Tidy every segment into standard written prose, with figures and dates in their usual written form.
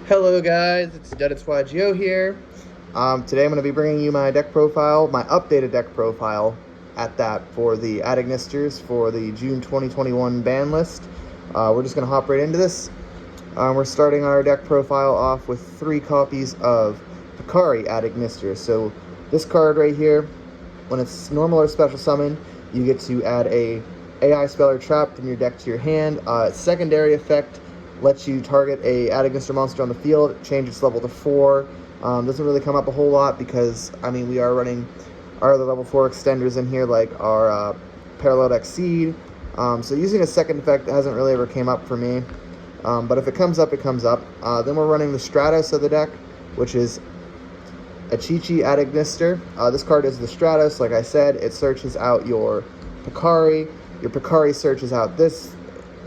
Hello guys, it's YGO here. Today I'm going to be bringing you my deck profile, my updated deck profile at that for the Adignisters for the June 2021 ban list. We're just going to hop right into this. We're starting our deck profile off with 3 copies of Picari Adignister. So this card right here, when it's normal or special summon, you get to add a AI spell or trap from your deck to your hand. Secondary effect lets you target a Adignister monster on the field, change its level to 4. Doesn't really come up a whole lot because, I mean, we are running our other level 4 extenders in here, like our paralleled Xseed. So using a second effect hasn't really ever came up for me. But if it comes up, it comes up. Then we're running the Stratos of the deck, which is a Chi-Chi Adignister. This card is the Stratos, like I said. It searches out your Picari. Your Picari searches out this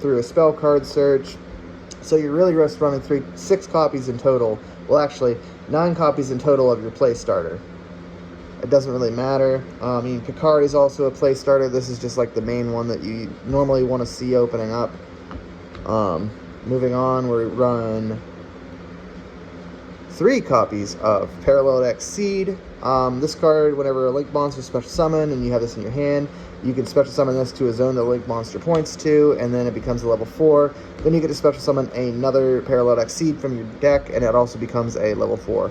through a spell card search. So you're really just running 6 copies in total. Well, actually, 9 copies in total of your play starter. It doesn't really matter. I mean, Picari is also a play starter. This is just like the main one that you normally want to see opening up. Moving on, we run 3 copies of Paralleled Xseed. This card, whenever a Link monster is special summon and you have this in your hand, you can special summon this to a zone that Link monster points to, and then it becomes a level 4. Then you get to special summon another Paralleled Xseed from your deck, and it also becomes a level 4.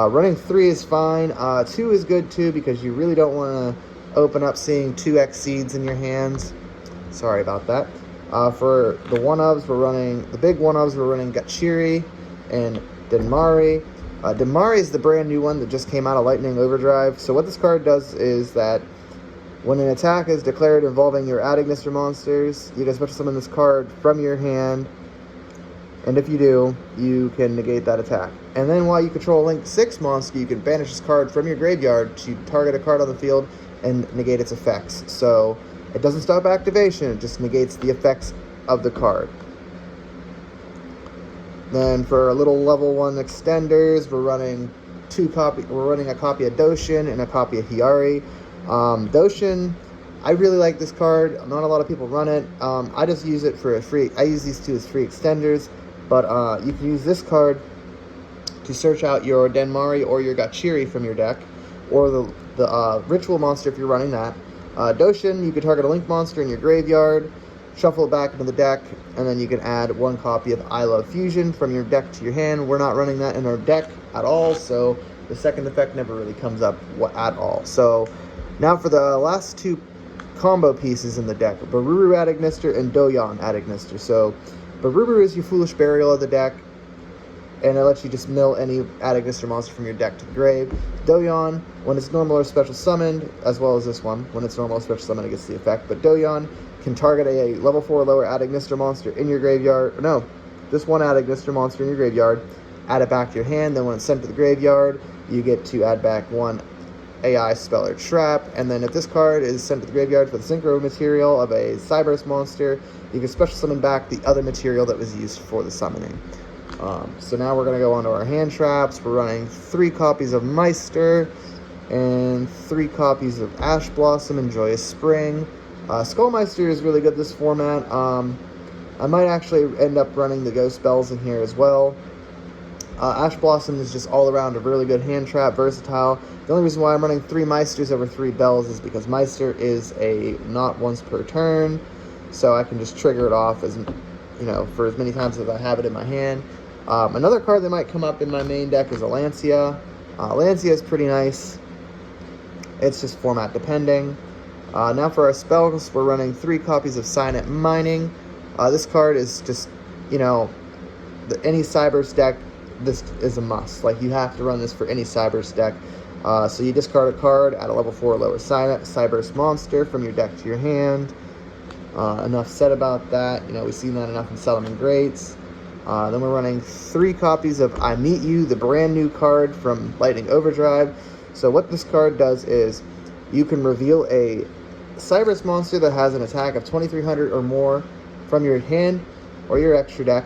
Running 3 is fine. 2 is good too, because you really don't want to open up seeing 2 Xseeds in your hands. Sorry about that. For the one-ofs, the big one-ofs, we're running Gachiri and Denmari. Denmari is the brand new one that just came out of Lightning Overdrive. So what this card does is that when an attack is declared involving your Adignister monsters, you can special summon this card from your hand, and if you do, you can negate that attack. And then while you control a Link 6 monster, you can banish this card from your graveyard to target a card on the field and negate its effects. So it doesn't stop activation, it just negates the effects of the card. Then for our little level 1 extenders, we're running a copy of Doshin and a copy of Hiyari. Doshin, I really like this card. Not a lot of people run it. I just use it for I use these 2 as free extenders, but you can use this card to search out your Denmari or your Gachiri from your deck, or the ritual monster if you're running that. Doshin, you can target a Link monster in your graveyard, shuffle it back into the deck, and then you can add 1 copy of LIOV Fusion from your deck to your hand. We're not running that in our deck at all, so the second effect never really comes up at all. So now for the last 2 combo pieces in the deck, Baruru Adignister and Doyon Adignister. So Baruru is your Foolish Burial of the deck, and it lets you just mill any Adignister monster from your deck to the grave. Doyon, when it's normal or special summoned, as well as this one, when it's normal or special summoned, it gets the effect. But Doyon can target a level 4 or lower Adignister monster in your graveyard. No, this one Adignister monster in your graveyard, add it back to your hand. Then when it's sent to the graveyard, you get to add back 1 AI spell or trap. And then if this card is sent to the graveyard for the synchro material of a Cyberse monster, you can special summon back the other material that was used for the summoning. So now we're going to go on to our hand traps. We're running 3 copies of Meister and 3 copies of Ash Blossom and Joyous Spring. Skullmeister is really good this format. I might actually end up running the Ghost Bells in here as well. Ash Blossom is just all around a really good hand trap, versatile. The only reason why I'm running 3 Meisters over 3 Bells is because Meister is a not once per turn, so I can just trigger it off as for as many times as I have it in my hand. Another card that might come up in my main deck is a Lancia. Lancia is pretty nice. It's just format depending. Now for our spells, we're running 3 copies of Signet Mining. This card is just, any Cyberse deck, this is a must. Like, you have to run this for any Cyberse deck. So you discard a card, add a level 4 or lower Cyberse monster from your deck to your hand. Enough said about that. We've seen that enough in Settlement Greats. Then we're running 3 copies of I Meet You, the brand new card from Lightning Overdrive. So what this card does is you can reveal a Cyberse monster that has an attack of 2300 or more from your hand or your extra deck,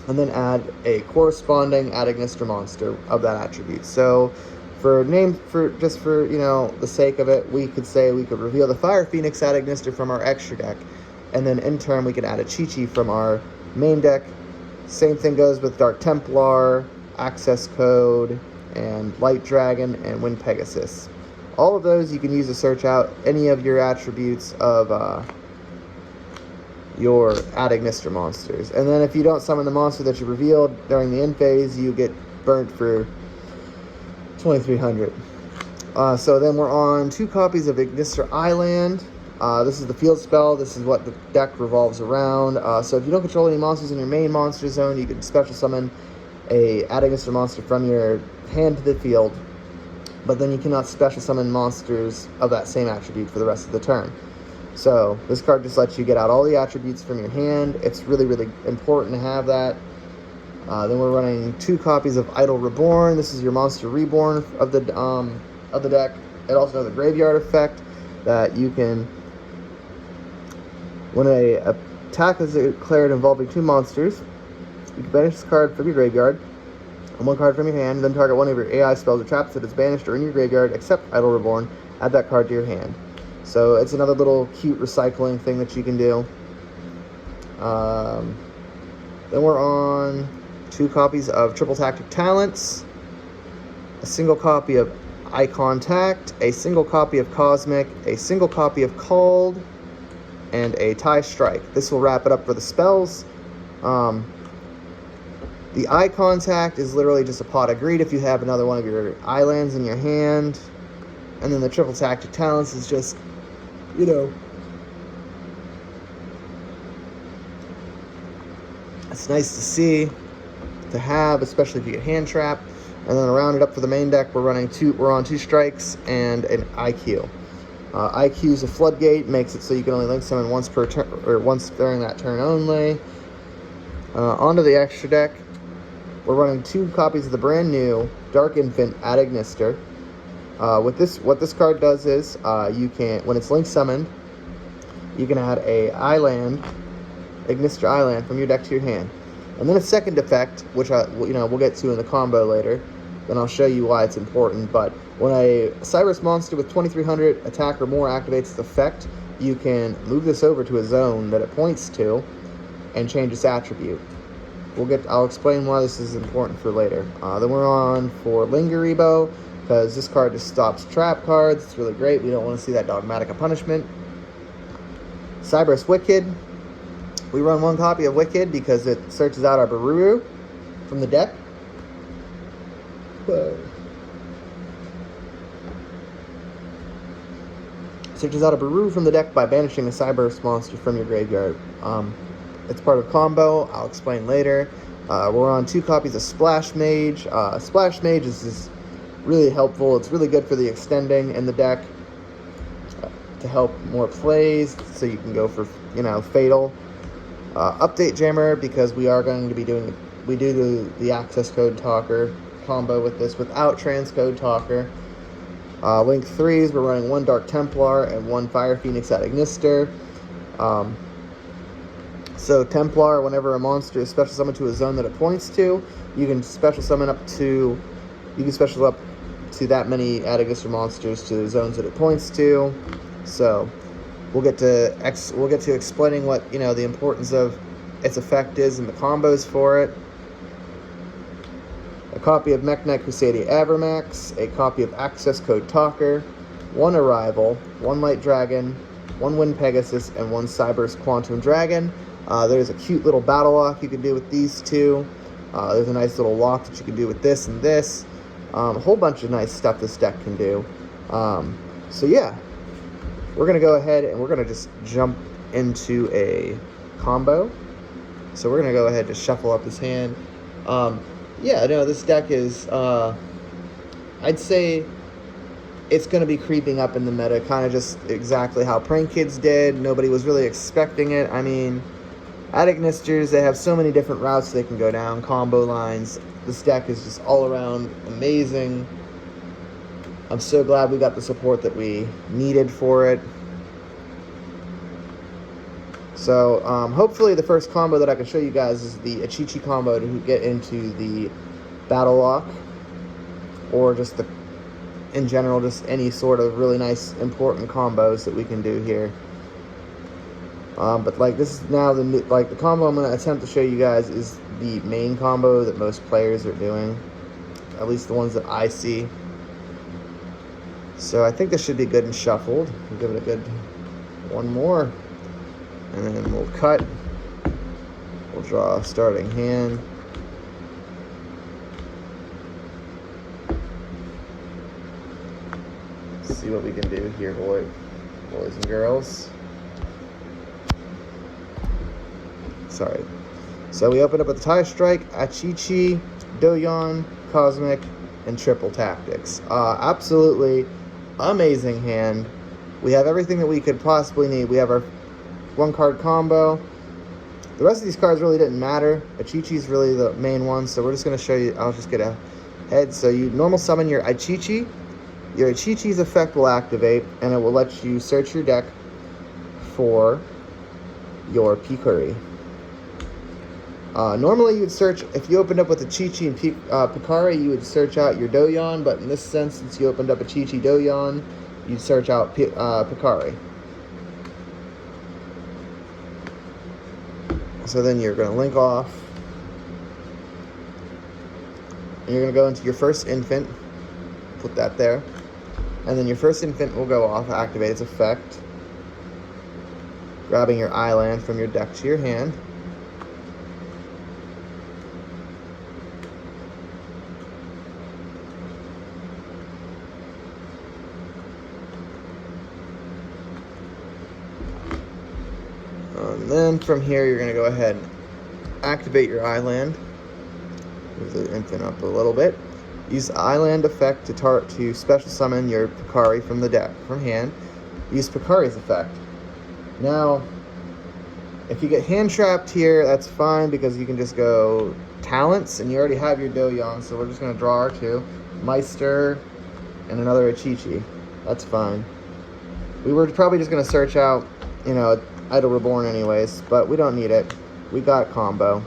and then add a corresponding Adignister monster of that attribute. So for the sake of it, we could reveal the Fire Phoenix Adignister from our extra deck, and then in turn we can add a Chi-Chi from our main deck Same thing goes with Dark Templar, Access Code, and Light Dragon, and Wind Pegasus. All of those you can use to search out any of your attributes of your Adagnister monsters. And then if you don't summon the monster that you revealed during the end phase, you get burnt for 2300. So then we're on 2 copies of Ignister Island. This is the field spell. This is what the deck revolves around. So if you don't control any monsters in your main monster zone, you can special summon a Adagnister monster from your hand to the field. But then you cannot special summon monsters of that same attribute for the rest of the turn. So this card just lets you get out all the attributes from your hand. It's really, really important to have that. Then we're running 2 copies of Idol Reborn. This is your monster reborn of the deck. It also has a graveyard effect that you can, when a attack is declared involving 2 monsters, you can banish this card from your graveyard and 1 card from your hand, then target one of your AI spells or traps that is banished or in your graveyard, except Idol Reborn. Add that card to your hand. So it's another little cute recycling thing that you can do. Then we're on 2 copies of Triple Tactic Talents, a single copy of Eye Contact, a single copy of Cosmic, a single copy of Called, and a Tie Strike. This will wrap it up for the spells. The Eye Contact is literally just a Pot of Greed if you have another one of your islands in your hand. And then the Triple Tactic Talents is just, you know, it's nice to see, to have, especially if you get hand trapped. And then to round it up for the main deck, we're on 2 strikes and an IQ. IQ is a floodgate, makes it so you can only link summon once per turn, or once during that turn only. Onto the extra deck, we're running 2 copies of the brand new Dark Infant Adagnister. What this card does is, you can, when it's link summoned, you can add a island, Ignister Island, from your deck to your hand. And then a second effect, which we'll get to in the combo later. Then I'll show you why it's important. But when a Cyrus monster with 2300 attack or more activates its effect, you can move this over to a zone that it points to and change its attribute. I'll explain why this is important for later. Then we're on for Lingeribo, because this card just stops trap cards. It's really great. We don't want to see that Dogmatica Punishment. Cyberus Wicked. We run 1 copy of Wicked because it searches out our Baruru from the deck. Searches out a Baruru from the deck by banishing a Cyberus monster from your graveyard. It's part of combo. I'll explain later. We're on 2 copies of Splash Mage. Splash Mage is really helpful. It's really good for the extending in the deck to help more plays, so you can go for, Fatal. Update Jammer, because we are going to be doing the Access Code Talker combo with this without Transcode Talker. Link 3s, we're running 1 Dark Templar and 1 Fire Phoenix at Ignister. So Templar, whenever a monster is special summoned to a zone that it points to, you can special summon up to that many Adagnister monsters to the zones that it points to. So we'll get to explaining what the importance of its effect is and the combos for it. A copy of Mekk-Knight Crusadia Avermax, a copy of Access Code Talker, 1 Arrival, 1 Light Dragon, 1 Wind Pegasus, and 1 Cyberus Quantum Dragon. There's a cute little battle lock you can do with these 2. There's a nice little lock that you can do with this and this. A whole bunch of nice stuff this deck can do. So yeah, we're going to go ahead and we're going to just jump into a combo. So we're going to go ahead and just shuffle up his hand. This deck is, I'd say it's going to be creeping up in the meta, kind of just exactly how Prank Kids did. Nobody was really expecting it. I mean, Adagnisters, they have so many different routes they can go down, combo lines. This deck is just all around amazing. I'm so glad we got the support that we needed for it. So, hopefully the first combo that I can show you guys is the Achichi combo to get into the Battle Lock, or just in general, just any sort of really nice, important combos that we can do here. But like this is now the new, like the combo I'm gonna attempt to show you guys is the main combo that most players are doing, at least the ones that I see. So I think this should be good and shuffled. We'll give it a good one more, and then we'll cut. We'll draw a starting hand. Let's see what we can do here, boys and girls. Sorry. So we opened up with the Tie Strike, Achichi, Doyon, Cosmic, and Triple Tactics. Absolutely amazing hand. We have everything that we could possibly need. We have our 1-card combo. The rest of these cards really didn't matter. Achichi's really the main one, so we're just going to show you. I'll just get ahead. So you normal summon your Achichi. Your Achichi's effect will activate, and it will let you search your deck for your Picuri. Normally you would search, if you opened up with Achichi and Picari, you would search out your Doyon, but in this sense, since you opened up Achichi Doyon, you'd search out Picari. So then you're going to link off. And you're going to go into your first infant, put that there. And then your first infant will go off, activate its effect, grabbing your island from your deck to your hand. And then from here, you're going to go ahead and activate your island. Move the infant up a little bit. Use the island effect to special summon your Picari from the deck, from hand. Use Picari's effect. Now, if you get hand trapped here, that's fine because you can just go talents, and you already have your Doyon, so we're just going to draw our 2. Meister and another Achichi. That's fine. We were probably just going to search out, Idle Reborn anyways, but we don't need it. We got combo.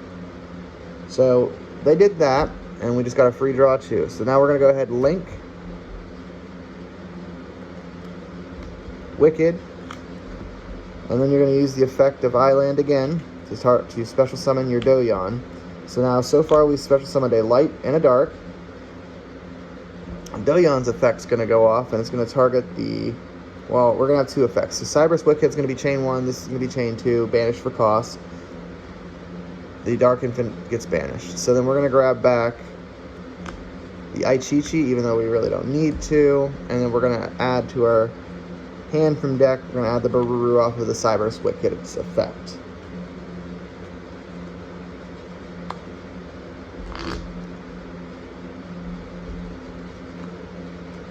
So they did that, and we just got a free draw 2. So now we're going to go ahead and link Wicked, and then you're going to use the effect of Island again to special summon your Doyon. So now, so far we've special summoned a light and a dark. Doyon's effect's going to go off, and it's going to target the... Well, we're going to have 2 effects. So Cyber's Wicked's going to be chain 1. This is going to be chain 2. Banished for cost. The Dark Infant gets banished. So then we're going to grab back the Aichichi, even though we really don't need to. And then we're going to add to our hand from deck. We're going to add the Bururu off of the Cyber's Wicked's effect.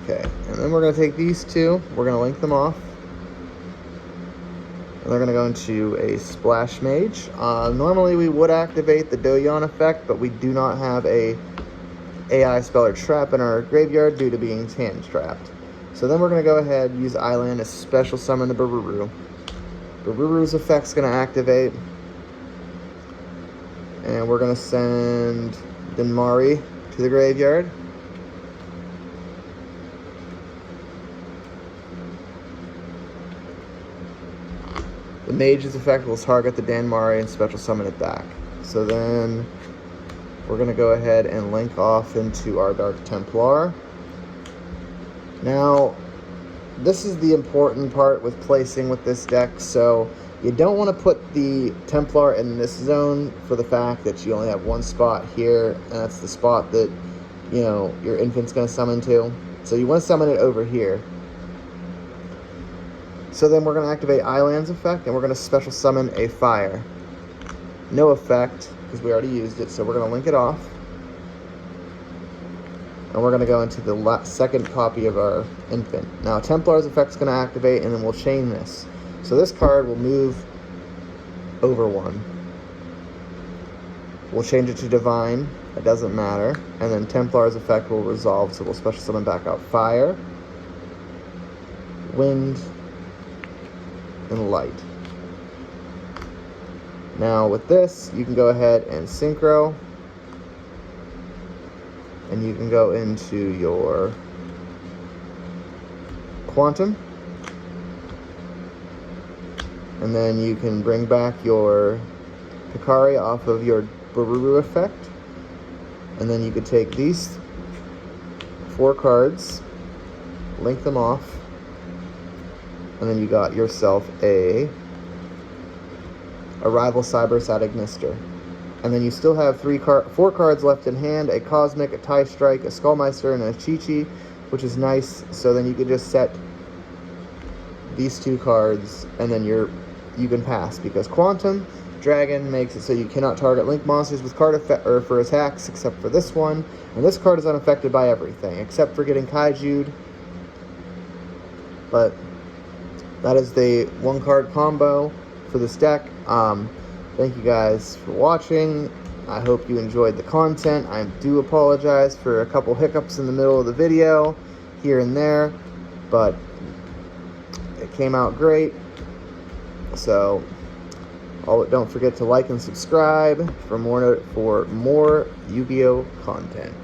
Okay, and then we're going to take these 2, we're going to link them off, and they're going to go into a Splash Mage. Normally we would activate the Doyon effect, but we do not have a AI spell or trap in our graveyard due to being hand trapped. So then we're going to go ahead and use Island to special summon the Bururu. Bururu's effect's going to activate, and we're going to send Denmari to the graveyard. The Mage's effect will target the Denmari and special summon it back. So then we're going to go ahead and link off into our Dark Templar. Now, this is the important part with placing with this deck. So you don't want to put the Templar in this zone for the fact that you only have 1 spot here, and that's the spot that, your infant's going to summon to. So you want to summon it over here. So then we're going to activate Island's effect, and we're going to special summon a Fire. No effect, because we already used it, so we're going to link it off. And we're going to go into the second copy of our infant. Now, Templar's effect is going to activate, and then we'll chain this. So this card will move over 1. We'll change it to Divine. It doesn't matter. And then Templar's effect will resolve, so we'll special summon back out Fire, Wind, and Light. Now with this, you can go ahead and synchro, and you can go into your Quantum, and And then you can bring back your Picari off of your Baruru effect. And then you could take these 4 cards, link them off, and then you got yourself a Rival Cybersatic Mister. And then you still have 4 cards left in hand, a Cosmic, a Tie Strike, a Skullmeister, and a Chi-Chi, which is nice. So then you could just set these 2 cards, and then you can pass, because Quantum Dragon makes it so you cannot target link monsters with card effect or for attacks except for this one. And this card is unaffected by everything except for getting Kaiju'd. But that is the 1-card combo for this deck. Thank you guys for watching. I hope you enjoyed the content. I do apologize for a couple hiccups in the middle of the video here and there, but it came out great. So don't forget to like and subscribe for more Yu-Gi-Oh content.